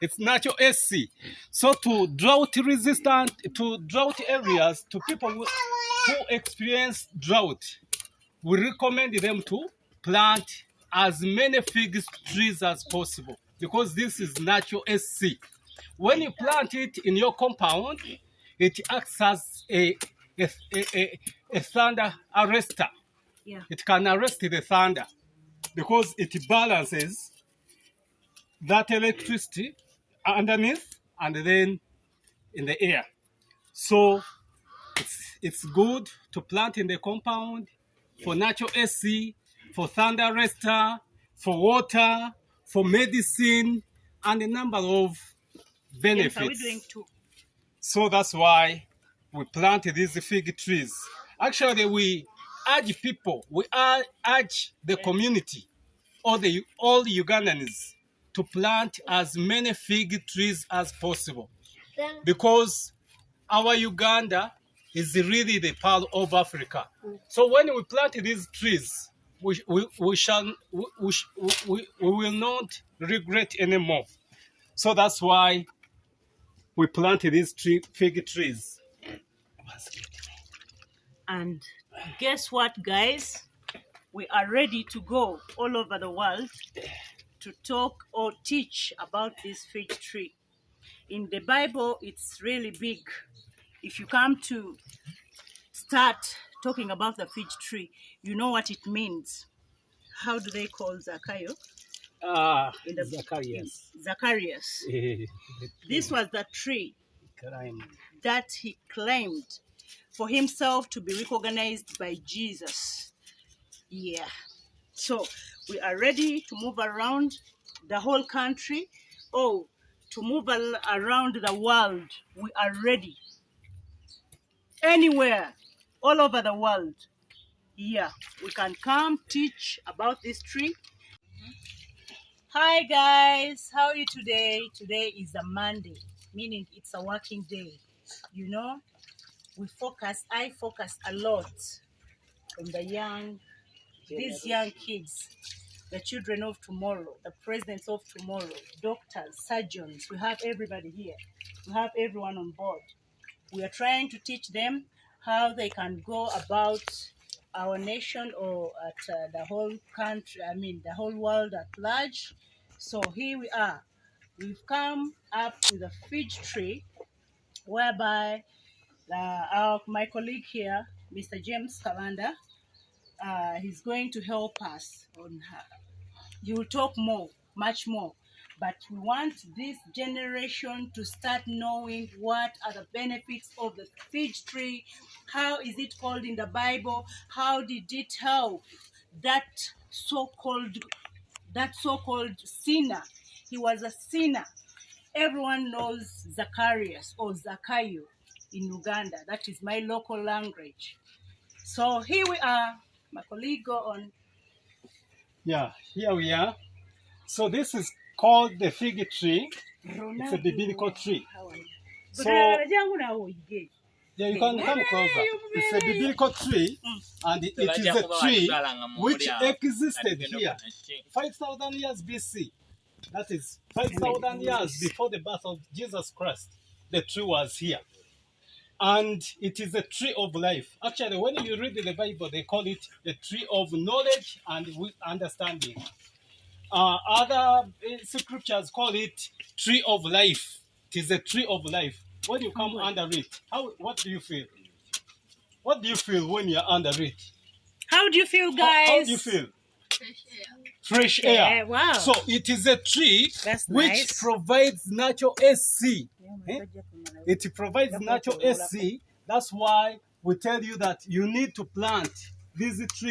It's natural SC. So to drought resistant, to drought areas, to people who experience drought, we recommend them to plant as many fig trees as possible because this is natural SC. When you plant it in your compound, it acts as a thunder arrestor. Yeah. It can arrest the thunder because it balances that electricity underneath and then in the air. So it's good to plant in the compound for natural SC, for thunder arrestor, for water, for medicine, and a number of benefits. Yes, are we doing two? So that's why we plant these fig trees. Actually, we urge people, we urge the community, all Ugandans, to plant as many fig trees as possible. Because our Uganda is really the pearl of Africa. So when we plant these trees, we will not regret anymore. So that's why we planted these fig trees. And guess what, guys? We are ready to go all over the world to talk or teach about this fig tree. In the Bible, it's really big. If you come to start talking about the fig tree, you know what it means. How do they call Zachariah? Zacharias. Zacharias. This was the tree that he claimed for himself to be recognized by Jesus. Yeah. So we are ready to move around the whole country. Oh, to move around the world. We are ready. Anywhere, all over the world. Yeah, we can come teach about this tree. Hi guys, how are you today? Today is a Monday, meaning it's a working day. You know, I focus a lot on these young kids, the children of tomorrow, the presidents of tomorrow, doctors, surgeons. We have everybody here. We have everyone on board. We are trying to teach them how they can go about our nation or at the whole country, the whole world at large. So here we are. We've come up with a fig tree whereby my colleague here, Mr. James Kalanda, he's going to help us on her. He will talk much more. But we want this generation to start knowing what are the benefits of the fig tree. How is it called in the Bible? How did it help that so-called sinner? He was a sinner. Everyone knows Zacharias or Zakayo in Uganda. That is my local language. So here we are. My colleague, go on. Yeah, here we are. So this is called the fig tree. It's a biblical tree. So yeah, you can come closer. It's a biblical tree, and it is a tree which existed here 5,000 years BC. That is 5,000 years before the birth of Jesus Christ. The tree was here. And it is a tree of life. Actually, when you read the Bible, they call it the tree of knowledge and understanding. Other scriptures call it tree of life. It is a tree of life. When you come under it, what do you feel? What do you feel when you're under it? How do you feel, guys? How do you feel? Fresh air. Yeah, wow. So it is a tree which provides natural SC. It provides natural SC. That's why we tell you that you need to plant these trees.